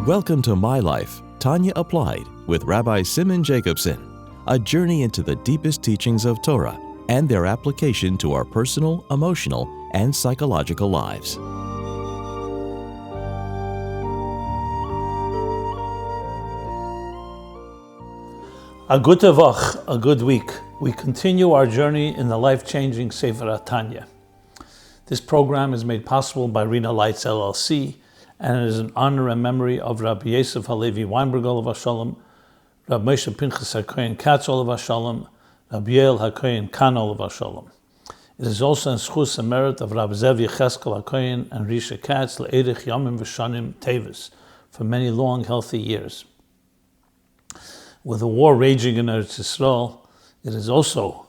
Welcome to My Life, Tanya Applied, with Rabbi Simon Jacobson, a journey into the deepest teachings of Torah and their application to our personal, emotional, and psychological lives. A good tevach, a good week. We continue our journey in the life-changing Sefer Tanya. This program is made possible by Rena Lights LLC, and it is in honor and memory of Rabbi Yosef Halevi Weinberg Olav Hashalom, Rabbi Moshe Pinchas HaKohen Katz Olav Hashalom, Rabbi Yael HaKohen Kan Olav Hashalom. It is also in schus and merit of Rabbi Zev Yecheskel HaKohen and Risha Katz Le'erich Yomim V'Shanim Tevis for many long, healthy years. With the war raging in Eretz Yisrael, it is also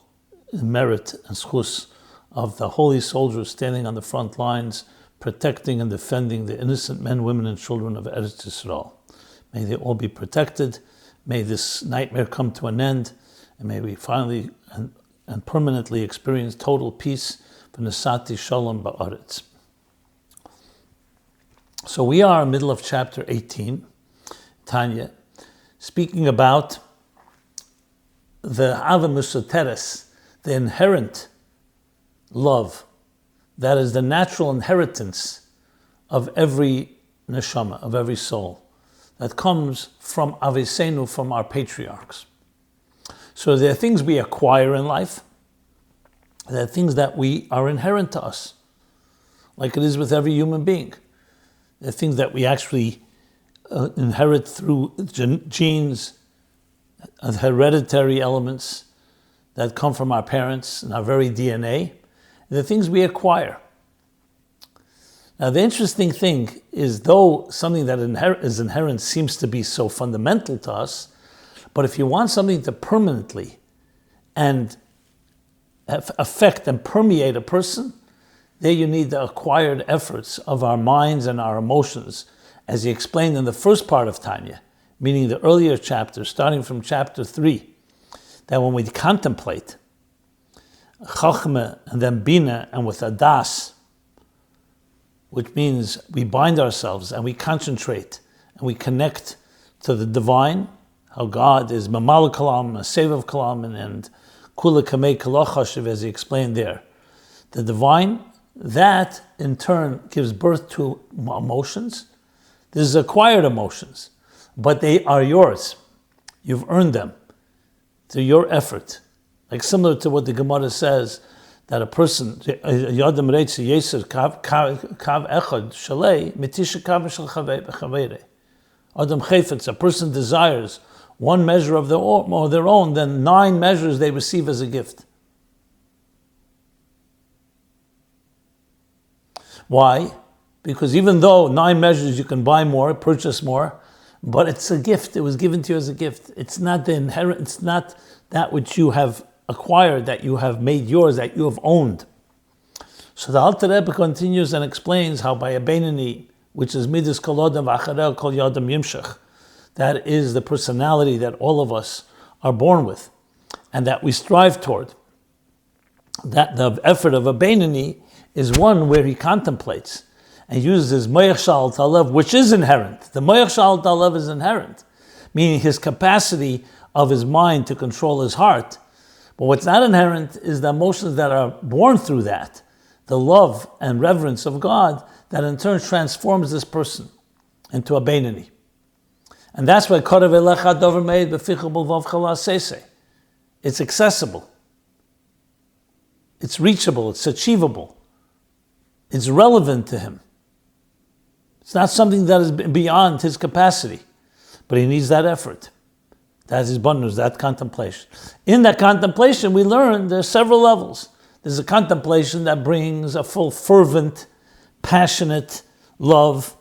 in merit and schus of the holy soldiers standing on the front lines, protecting and defending the innocent men, women, and children of Eretz Yisrael. May they all be protected. May this nightmare come to an end, and may we finally and permanently experience total peace for Nesati Shalom Ba'aretz. So we are in the middle of chapter 18, Tanya, speaking about the Ava Musateres, the inherent love, that is the natural inheritance of every neshama, of every soul, that comes from Avesenu, from our patriarchs. So there are things we acquire in life, there are things that are inherent to us, like it is with every human being. There are things that we actually inherit through genes, hereditary elements that come from our parents and our very DNA. The things we acquire. Now, the interesting thing is, though something that is inherent seems to be so fundamental to us, but if you want something to permanently and affect and permeate a person, there you need the acquired efforts of our minds and our emotions, as he explained in the first part of Tanya, meaning the earlier chapters, starting from chapter 3, that when we contemplate Chachma and then Bina and with Adas, which means we bind ourselves and we concentrate and we connect to the divine, how God is Mamal Kalam, a Sevav Kalam, and Kula Kamei Kalachashiv, as he explained there. The divine, that in turn gives birth to emotions. This is acquired emotions, but they are yours. You've earned them through your effort. Like similar to what the Gemara says, that a person, Yadam Reitz Yeser Kav Echad Shalei Mitisha Kav Shel Chavere. Adam Chayfetz, a person desires one measure of their own, then 9 measures they receive as a gift. Why? Because even though 9 measures you can buy more, purchase more, but it's a gift. It was given to you as a gift. It's not the inherent. It's not that which you have acquired, that you have made yours, that you have owned. So the Alter Rebbe continues and explains how by a Beinani, which is Midas Kol Adam V'Acharei Kol Yadam Yimshach, that is the personality that all of us are born with, and that we strive toward. That the effort of a Beinani is one where he contemplates and uses Moyach Shal Talav, which is inherent. The Moyach Shal Talav is inherent, meaning his capacity of his mind to control his heart. But what's not inherent is the emotions that are born through that, the love and reverence of God, that in turn transforms this person into a Beinani. And that's why Korav Elecha Dover Meid B'Ficha B'Lvav Chala Seisei. It's accessible. It's reachable. It's achievable. It's relevant to him. It's not something that is beyond his capacity, but he needs that effort. That's his bonus, that contemplation. In that contemplation, we learn there's several levels. There's a contemplation that brings a full, fervent, passionate love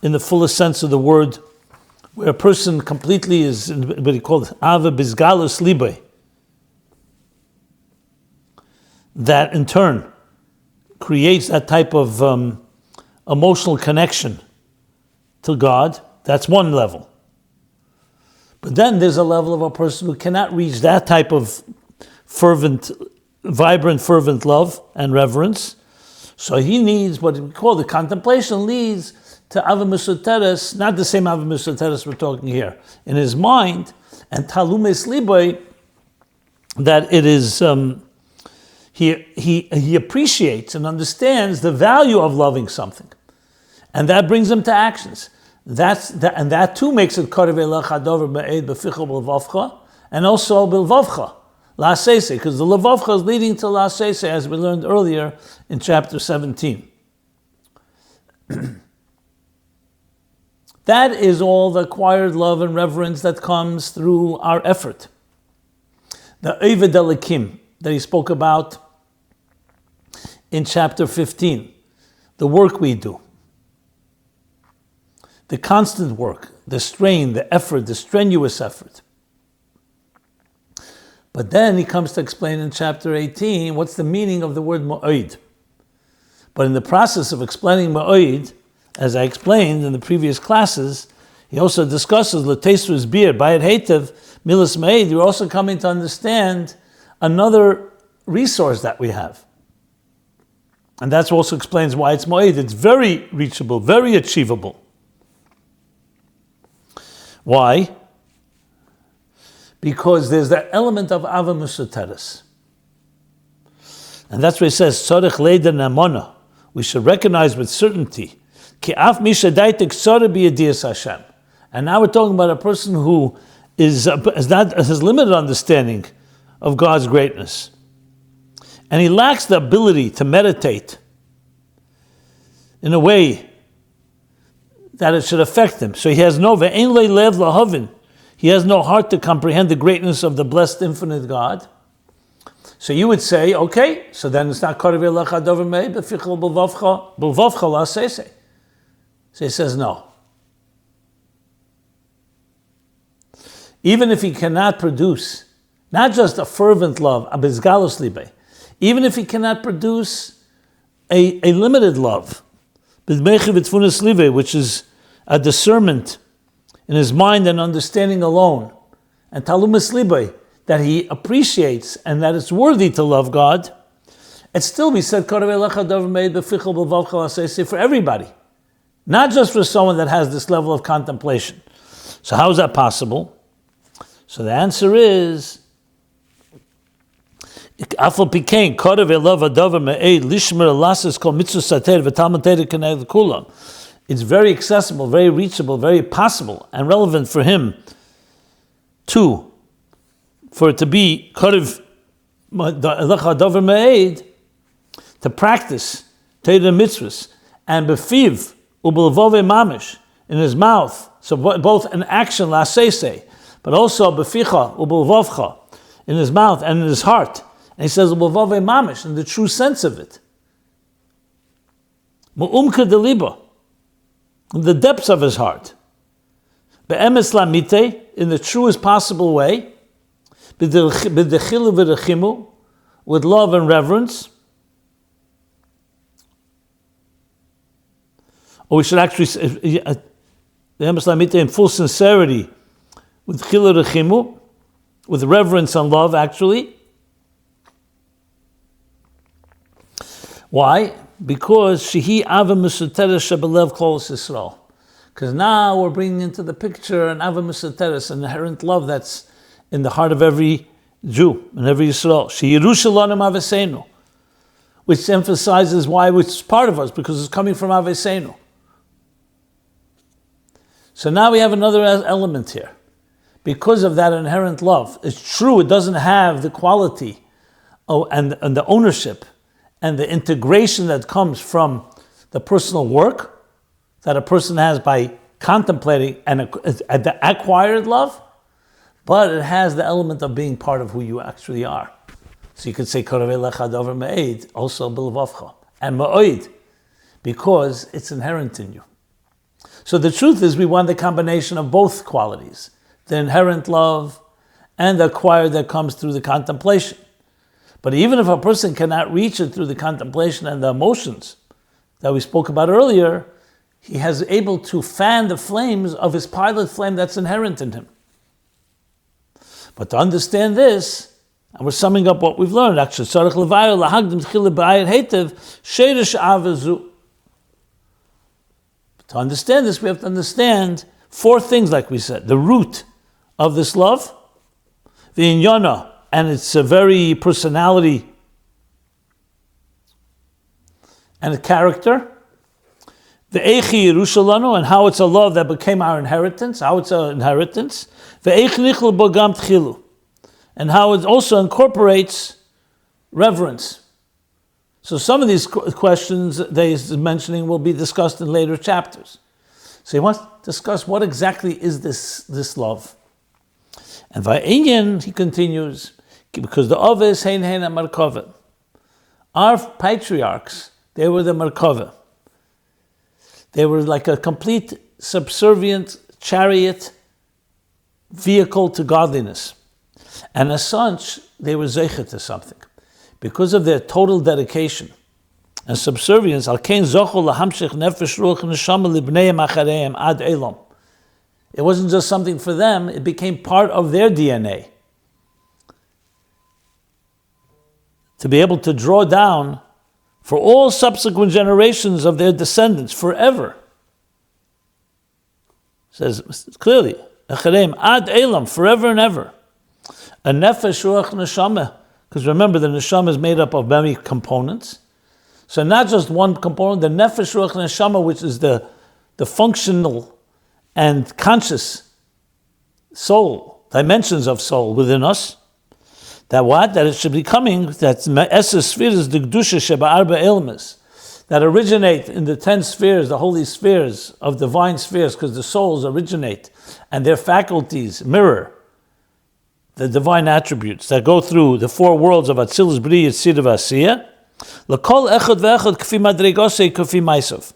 in the fullest sense of the word, where a person completely is what he called Ava Bizgalus Libe. That in turn creates that type of emotional connection to God. That's one level. But then there's a level of a person who cannot reach that type of fervent, vibrant, fervent love and reverence. So he needs what we call the contemplation leads to Ava Mesoteres, not the same Ava Mesoteres we're talking here, in his mind, and Talumes Liboy, that it is, he appreciates and understands the value of loving something. And that brings him to actions. And that too makes it Karev Elecha Dover Be'ed Befichel B'Lvavcha, and also B'Lvavcha, La'asese, because the Levavcha is leading to La'asese, as we learned earlier in chapter 17. That is all the acquired love and reverence that comes through our effort. The Eved Elikim that he spoke about in chapter 15, the work we do, the constant work, the strain, the effort, the strenuous effort. But then he comes to explain in chapter 18 what's the meaning of the word Ma'od. But in the process of explaining Ma'od, as I explained in the previous classes, he also discusses L'Tesru's beer, Bayat Heitev, Milas Ma'od. You're also coming to understand another resource that we have. And that also explains why it's Ma'od. It's very reachable, very achievable. Why? Because there's that element of Ava Mesoteres. And that's where it says, Tzorech Leider Namona. We should recognize with certainty. Ki af misha daitek tzoreh b'yediyas Hashem. And now we're talking about a person who has limited understanding of God's greatness. And he lacks the ability to meditate in a way that it should affect him. So he has no ve'en lei lev lahavin. He has no heart to comprehend the greatness of the blessed infinite God. So you would say, okay, so then it's not Karev Elecha Dover Me'ed Befichel B'Lvavcha La'asese. So he says no. Even if he cannot produce, not just a fervent love, abizgalos libe, even if he cannot produce a limited love, which is a discernment in his mind and understanding alone, and talumas libe, that he appreciates and that it's worthy to love God, it still be said for everybody, not just for someone that has this level of contemplation. So how is that possible? So the answer is, it's very accessible, very reachable, very possible and relevant for him for it to be to practice Torah mitzvahs and befiv ubelvove mamish in his mouth, so both an action la'asese, but also beficha ubelvovcha in his mouth and in his heart. And he says ubelvove mamish in the true sense of it. Mu'umka deliba, in the depths of his heart. Be'emes lamite, in the truest possible way. With love and reverence. Or we should actually say, in full sincerity, with with reverence and love, actually. Why? Because shehi ava mesoteres shebelev kol Yisrael. Because now we're bringing into the picture an ava mesoteres, an inherent love that's in the heart of every Jew and every Yisrael. She'yirushalayim aveseinu, which emphasizes why it's part of us, because it's coming from aveseinu. So now we have another element here. Because of that inherent love, it's true it doesn't have the quality and the ownership and the integration that comes from the personal work that a person has by contemplating and the acquired love, but it has the element of being part of who you actually are. So you could say Karev Elecha Dover Me'ed, also B'Lvavcha, and Ma'od, because it's inherent in you. So the truth is we want the combination of both qualities, the inherent love and the acquired that comes through the contemplation. But even if a person cannot reach it through the contemplation and the emotions that we spoke about earlier, he has able to fan the flames of his pilot flame that's inherent in him. But to understand this, and we're summing up what we've learned, actually, to To understand this, we have to understand four things, like we said. The root of this love, the inyana, and its very personality and character. The Eichi Yerushalanu, and how it's a love that became our inheritance, how it's an inheritance. The Eich Nichel Bogam Tchilu, and how it also incorporates reverence. So some of these questions that he's mentioning will be discussed in later chapters. So he wants to discuss what exactly is this love. And Va'inyan, he continues, because the Oves Hein Hein Markova. Our patriarchs, they were the Markova. They were like a complete subservient chariot vehicle to godliness. And as such, they were zeichet to something. Because of their total dedication and subservience, al kein zochol lahamshich nefesh ruach neshama libneim achareim ad elam. It wasn't just something for them, it became part of their DNA. To be able to draw down for all subsequent generations of their descendants forever. It says clearly, achareim ad elam, forever and ever. A nefesh ruach neshama, because remember the neshama is made up of many components. So not just one component, the nefesh ruach neshama, which is the functional and conscious soul, dimensions of soul within us. That what? That it should be coming, that Esses spheres, the Gdusha Sheba Arba Ilmas, that originate in the 10 spheres, the holy spheres of divine spheres, because the souls originate and their faculties mirror the divine attributes that go through the four worlds of Atzilus, Bri, Yitzir, V'Asiyah. L'kol echad ve'echad k'fi madregosei k'fi ma'isov.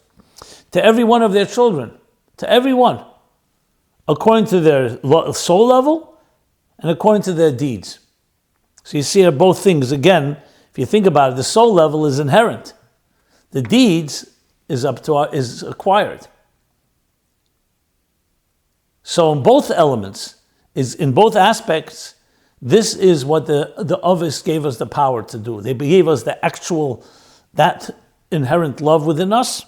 To every one of their children, to every one, according to their soul level and according to their deeds. So you see here both things. Again, if you think about it, the soul level is inherent. The deeds is acquired. So in both elements, in both aspects, this is what the Ovis gave us the power to do. They gave us the actual, that inherent love within us.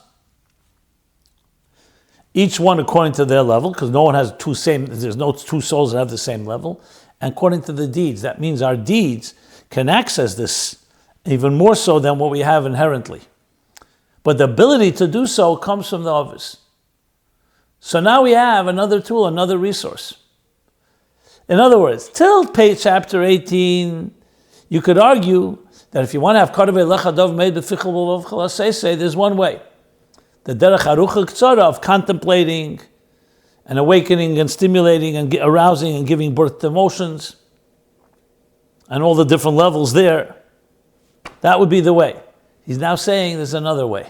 Each one according to their level, because no one has there's no two souls that have the same level. And according to the deeds, that means our deeds can access this even more so than what we have inherently. But the ability to do so comes from the Ovis. So now we have another tool, another resource. In other words, till chapter 18, you could argue that if you want to have Karvei Lechadov made b'fichel b'vav chalasei, there's one way. The derech harucha k'tzara of contemplating and awakening and stimulating and arousing and giving birth to emotions and all the different levels there, that would be the way. He's now saying there's another way.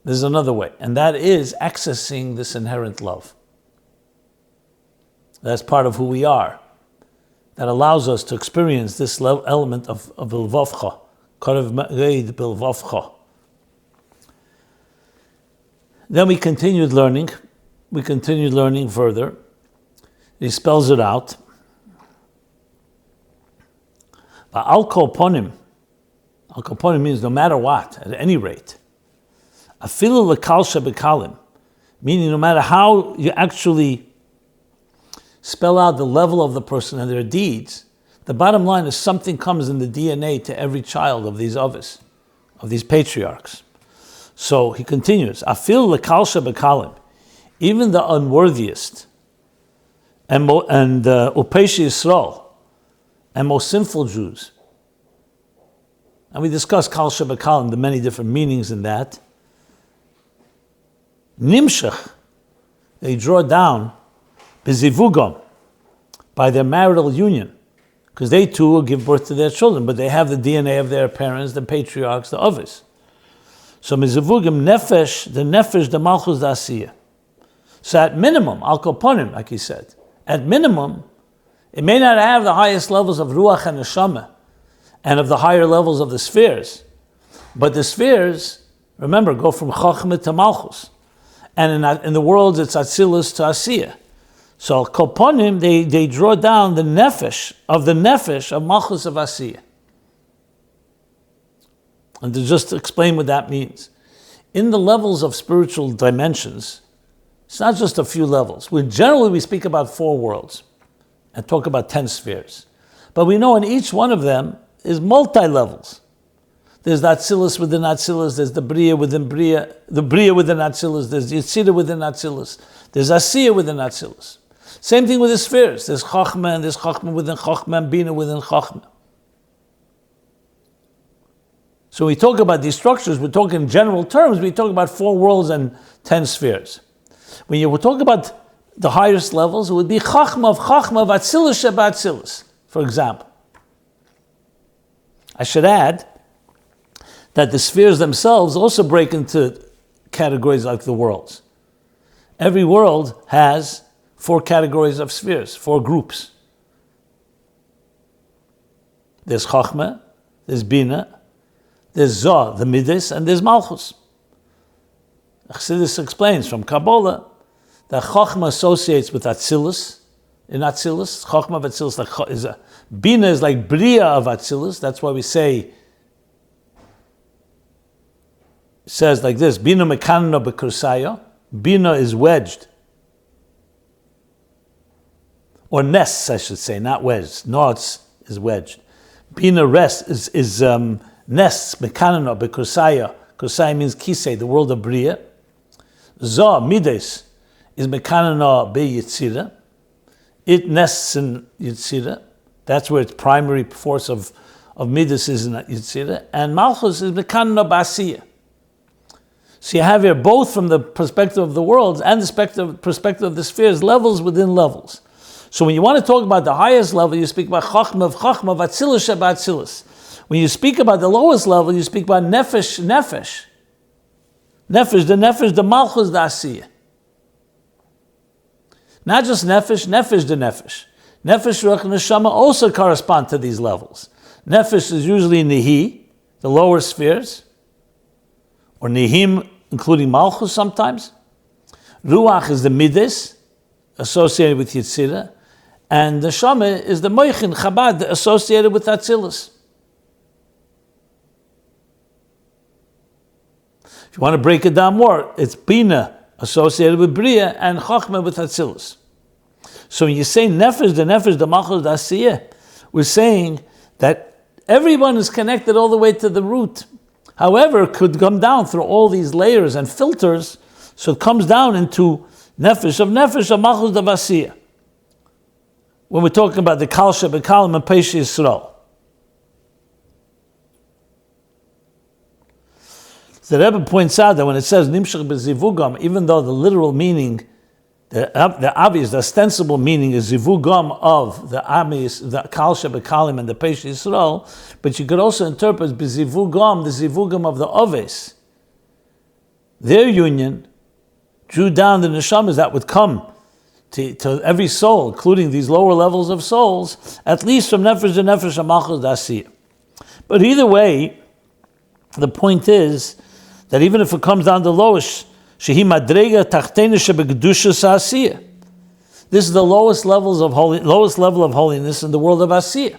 There's another way, and that is accessing this inherent love. That's part of who we are. That allows us to experience this element of bilvavcha, karev me'ed bilvavcha. Then we continued learning. We continued learning further. He spells it out. Al kol ponim means no matter what, at any rate. Afilu lekal shebekalim, meaning no matter how you actually spell out the level of the person and their deeds, the bottom line is something comes in the DNA to every child of these others, of these patriarchs. So he continues, Afilu lekal shebekalim, even the unworthiest and Upeishi Yisrael and most sinful Jews. And we discussed Kal Shebekalim, the many different meanings in that. Nimshach, they draw down bezivugam, by their marital union, because they too will give birth to their children, but they have the DNA of their parents, the patriarchs, the others. So mezivugam nefesh, the malchus da asiyah. So at minimum, al koponim, like he said, at minimum, it may not have the highest levels of ruach and neshama, and of the higher levels of the spheres, but the spheres, remember, go from chachma to malchus. And in the worlds, it's Atzilus to Asiyah. So Koponim, they draw down the nefesh of Malchus of Asiyah. And to just explain what that means. In the levels of spiritual dimensions, it's not just a few levels. Generally, we speak about 4 worlds and talk about 10 spheres. But we know in each one of them is multi-levels. There's the Atzilus within Atzilus, there's the Bria within Bria, the Bria within Atzilus, there's Yitzira within Atzilus, there's Asiya within Atzilus. Same thing with the spheres. There's Chachma, and there's Chachma within Chachma, and Bina within Chachma. So when we talk about these structures, we're talking in general terms, we talk about 4 worlds and 10 spheres. When you talk about the highest levels, it would be Chachma of Atzilus Sheba Atzilus, for example. I should add that the spheres themselves also break into categories like the worlds. Every world has 4 categories of spheres, 4 groups. There's Chachma, there's Bina, there's Zoh, the Midas, and there's Malchus. Chassidus explains from Kabbalah that Chachma associates with Atzilus. In Atzilus, Chachma of Atzilus, Bina is like Bria of Atzilus. That's why we say, it says like this, Bina mekanno b'kursaya. Bina is wedged. Or nests, I should say, not wedged. Knots is wedged. Bina rest is nests, mekanno b'kursaya. Kursaya means kisei, the world of Bria. Zoh, Mides, is mekanno b'yitzira. It nests in Yitzira. That's where its primary force of Midas is in Yitzira. And Malchus is mekanno b'asiya. So you have here both from the perspective of the worlds and the perspective of the spheres, levels within levels. So when you want to talk about the highest level, you speak about Chachma of Atzilus Sheba Atzilus. When you speak about the lowest level, you speak about Nefesh. Nefesh, the Malchus, the Asiya. Not just Nefesh, the Nefesh. Nefesh, Ruach, and Neshama also correspond to these levels. Nefesh is usually Nihi, the lower spheres, or Nihim, including Malchus sometimes. Ruach is the Midas, associated with Yitzira, and the Neshama is the Moichin, Chabad, associated with Atzilus. If you want to break it down more, it's Bina, associated with Bria, and Chachma with Atzilus. So when you say Nefesh, the Malchus, the Asiyah, we're saying that everyone is connected all the way to the root. However, it could come down through all these layers and filters, so it comes down into Nefesh of Malchus, the Asiyah. When we're talking about the Kal Shebekalim and Peish Yisrael. The Rebbe points out that when it says Nimshach b'zivugam, even though the literal meaning, the obvious, the ostensible meaning is zivugam of the Amis, the Kal Shebekalim and the Peish Yisrael, but you could also interpret b'zivugam, the zivugam of the Oves. Their union drew down the neshamas that would come to every soul, including these lower levels of souls, at least from Nefesh to Nefesh HaMalchus Asiyah. But either way, the point is that even if it comes down to lowest, shehi madrega tachtena shebegdusha asiyah. This is the lowest level of holiness in the world of Asiyah.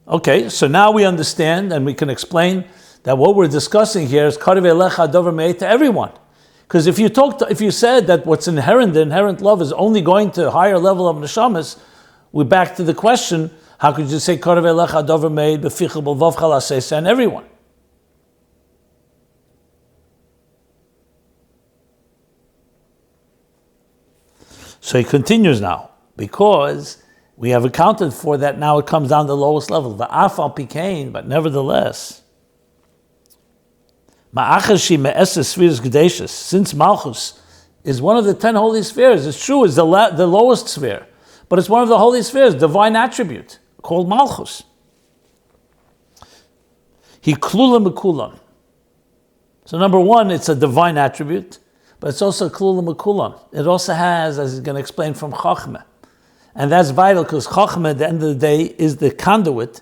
Okay, so now we understand and we can explain that what we're discussing here is karev elecha dover me'eh to everyone. Because if you said that what's inherent, the inherent love is only going to a higher level of neshamas, we're back to the question: how could you say karev elecha dover me'eh b'ficha b'vavcha l'asesa and everyone? So he continues now, because we have accounted for that. Now it comes down to the lowest level, the afal pikain, but nevertheless. Since Malchus is one of the 10 holy spheres, it's true, it's the lowest sphere, but it's one of the holy spheres, divine attribute, called Malchus. He klulam b'kulam. So number one, it's a divine attribute, but it's also klulam b'kulam. It also has, as he's going to explain, from Chachma. And that's vital, because Chachma, at the end of the day, is the conduit,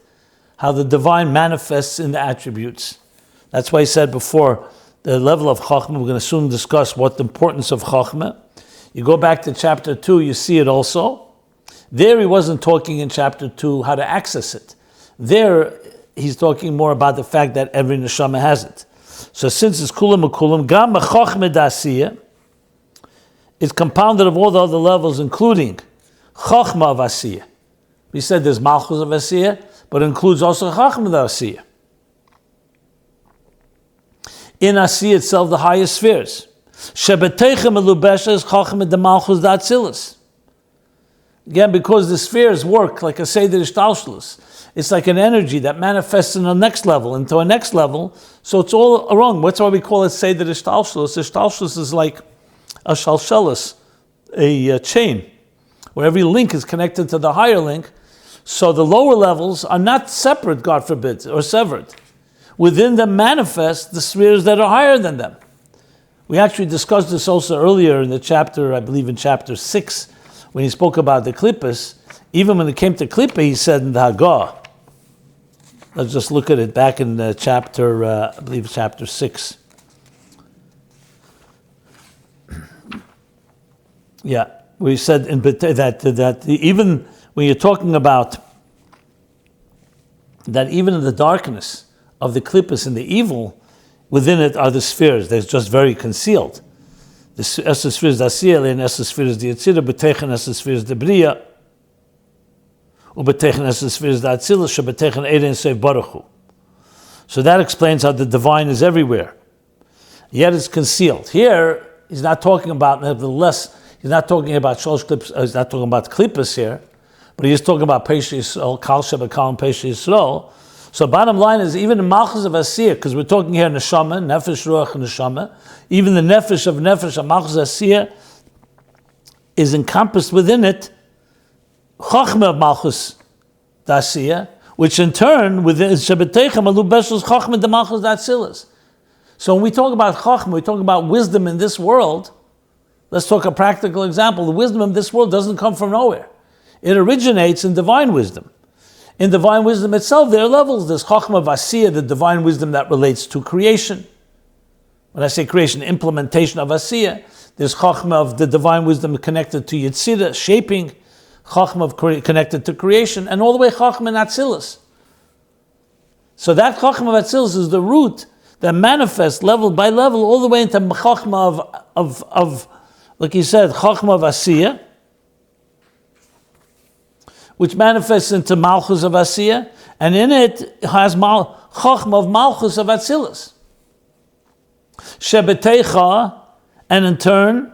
how the divine manifests in the attributes. That's why he said before, the level of Chachma, we're going to soon discuss what the importance of Chachma. You go back to chapter 2, you see it also. There he wasn't talking in chapter 2 how to access it. There, he's talking more about the fact that every neshama has it. So since it's kulam ukulam, gam chochma d'asiyah, it's compounded of all the other levels, including chochma of asiyah. We said there's malchus of asiyah, but it includes also chochma of asiyah. In asiyah itself, the highest spheres. Shebeteicha melubesha is chochma de malchus d'atzilis. Again, because the spheres work like a seder ishtalshlus. It's like an energy that manifests in the next level, into a next level. So it's all wrong. That's why we call it seder ishtalshlus. Ishtalshlus is like a shalshelis, a chain, where every link is connected to the higher link. So the lower levels are not separate, God forbid, or severed. Within them manifest the spheres that are higher than them. We actually discussed this also earlier in the chapter, I believe in chapter 6, when he spoke about the klippas. Even when it came to klippa, he said in the Hagah. Let's just look at it back in the chapter, I believe chapter 6. Yeah, we said that even when you're talking about that, even in the darkness of the klippas and the evil, within it are the spheres. They're just very concealed. The Esser spheres d'asiyah, and Esser spheres d'yitzira, b'teichen Esser spheres d'briya, u'b'teichen Esser spheres d'atzilah, she'b'teichen Eidin Seif Baruch Hu. So that explains how the divine is everywhere. Yet it's concealed. Here, he's not talking about, nevertheless, he's not talking about shalosh klippas, he's not talking about klippas here, but he is talking about Pesha Yisrael, Kal Shebekal and Pesha Yisrael. So bottom line is, even in Malchus of Asiyah, because we're talking here Neshama, Nefesh, Ruach, and Neshama, even the Nefesh of Malchus of Asiyah is encompassed within it, Chochmah of Malchus Asiyah, which in turn, within Shebeteicha, Malu Beshus Chochmah de Malchus Atzilas. So when we talk about Chochmah, we talk about wisdom in this world. Let's talk a practical example. The wisdom of this world doesn't come from nowhere. It originates in divine wisdom. In divine wisdom itself, there are levels. There's Chochmah Vasiyah, the divine wisdom that relates to creation. When I say creation, implementation of Asiyah. There's Chochmah of the divine wisdom connected to Yetzirah, shaping. Chochmah connected to creation. And all the way Chochmah in Atzilus. So that Chochmah of Atzilus is the root that manifests level by level all the way into Chochmah of like he said, Chochmah of Asiyah, which manifests into Malchus of Asiyah, and in it has Chochmah of Malchus of Atzilus. Shebeteicha, and in turn,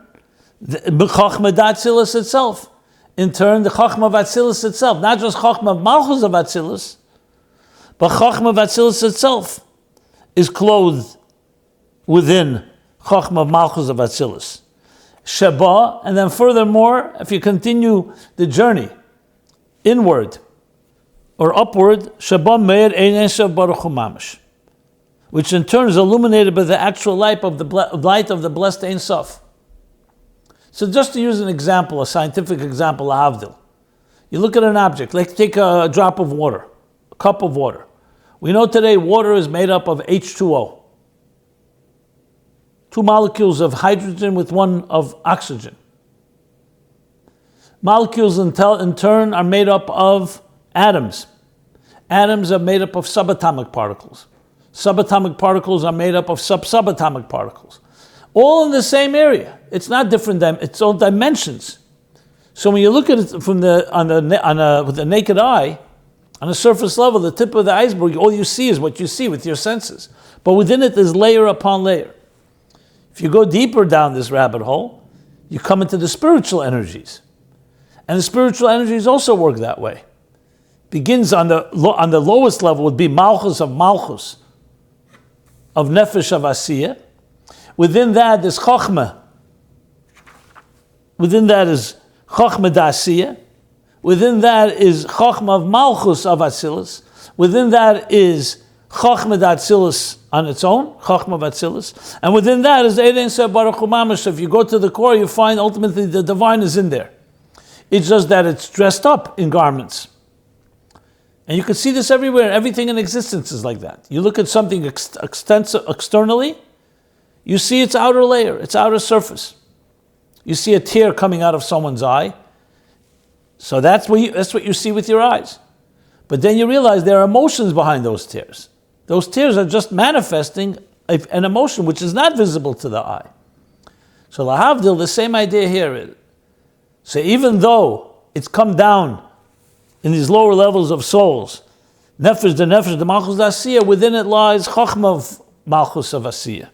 Chochmah d'Atzilus itself. In turn, the Chochmah of Atzilus itself, not just Chochmah of Malchus of Atzilus, but Chochmah of Atzilus itself is clothed within Chochmah of Malchus of Atzilus. Sheba, and then furthermore, if you continue the journey, inward or upward, Sheba Meir Ein Esav Baruch Hu Mamish, which in turn is illuminated by the actual light of the blessed Ein Sof. So just to use an example, a scientific example, Havdil. You look at an object, like take a drop of water, a cup of water. We know today water is made up of H2O. 2 molecules of hydrogen with 1 of oxygen. Molecules in turn are made up of atoms. Atoms are made up of subatomic particles. Subatomic particles are made up of subatomic particles. All in the same area. It's not different, it's all dimensions. So when you look at it with the naked eye, on a surface level, the tip of the iceberg, all you see is what you see with your senses. But within it is layer upon layer. If you go deeper down this rabbit hole, you come into the spiritual energies. And the spiritual energies also work that way. Begins on the lowest level would be Malchus, of Nefesh of Asiyah. Within that is Chochmah. Within that is Chochmah d'Asiyah. Within that is Chochmah of Malchus of Atzilus. Within that is Chochmah d'Atzilus on its own, Chochmah of Atzilus. And within that is Eidin Seif Baruch Hu Mamish. If you go to the core, you find ultimately the divine is in there. It's just that it's dressed up in garments. And you can see this everywhere. Everything in existence is like that. You look at something externally, you see its outer layer, its outer surface. You see a tear coming out of someone's eye. So that's what you see with your eyes. But then you realize there are emotions behind those tears. Those tears are just manifesting an emotion which is not visible to the eye. So lahavdil, the same idea here. So even though it's come down in these lower levels of souls, nefesh, the malchus the asiyah, within it lies chachma of malchus of asiyah.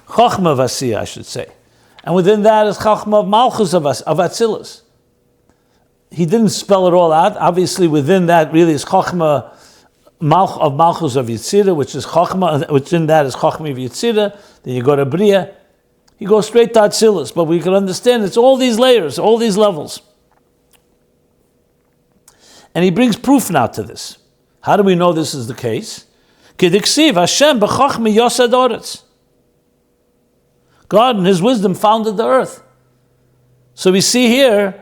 Chachma of asiyah, I should say. And within that is chachma of malchus of atzilus. He didn't spell it all out. Obviously, within that really is chachma of malchus of yitzira, which is chachma, which in that is chachma of yitzira. Then you go to bria. He goes straight to atzilus. But we can understand it's all these layers, all these levels. And he brings proof now to this. How do we know this is the case? Kediksiv Hashem b'chachma yosad oretz. God in His wisdom founded the earth. So we see here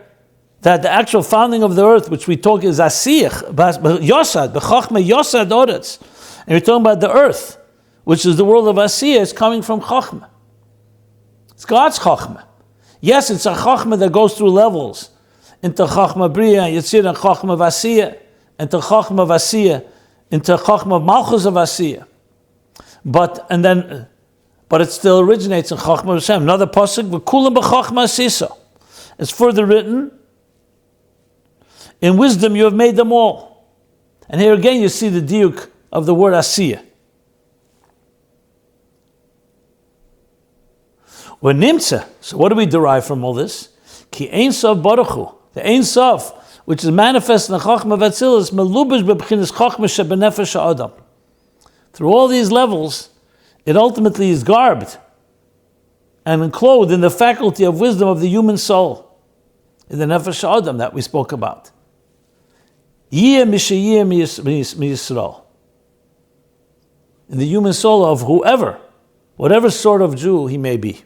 that the actual founding of the earth, which we talk is asiyach, yosad, b'chachma yosad oretz. And we're talking about the earth, which is the world of asiyah, is coming from chachma. It's God's chachma. Yes, it's a chachma that goes through levels. Into chachma bria, yitzira, chachma of asiyah, into chachma of asiyah, into chachma of malchus of asiyah. But it still originates in chachma of Hashem. Another pasuk, v'kulam b'chachma asisa. It's further written, in wisdom you have made them all. And here again you see the diuk of the word asiyah. Nimtza. So what do we derive from all this? Ki ein sof baruch hu. The Ein Sof, which is manifest in the Chachma of Atzilus, melubish b'bchinas Chachma shebenefesh ha'adam. Through all these levels, it ultimately is garbed and clothed in the faculty of wisdom of the human soul, in the nefesh ha'adam that we spoke about. Yiyeh mishayiyeh miyisrael. In the human soul of whoever, whatever sort of Jew he may be.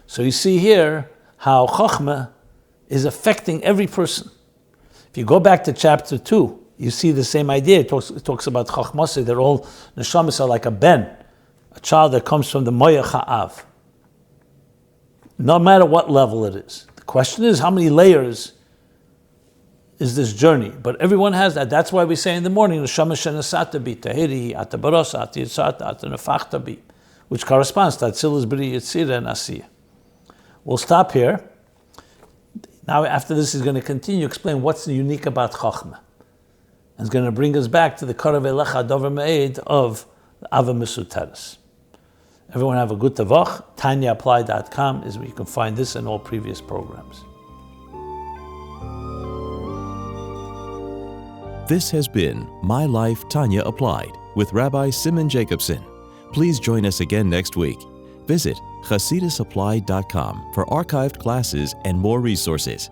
So you see here how Chachma is affecting every person. If you go back to chapter 2, you see the same idea. It talks about Chachmasa. They're all neshamas are like a ben, a child that comes from the Moyach Ha'av. No matter what level it is. The question is, how many layers is this journey? But everyone has that. That's why we say in the morning, Neshama shenasata bi, tahiri, atabarosa, atiyitzata, atanafachta bi, which corresponds to Atzilus, Bri, Yitzira, and Asiyah. We'll stop here. Now, after this, he's going to continue to explain what's unique about Chachma. And it's going to bring us back to the Karav Elecha Dover Me'ed of Ava Mesuteres. Everyone have a good Tavach. TanyaApplied.com is where you can find this and all previous programs. This has been My Life, Tanya Applied with Rabbi Simon Jacobson. Please join us again next week. Visit ChasidusApplied.com for archived classes and more resources.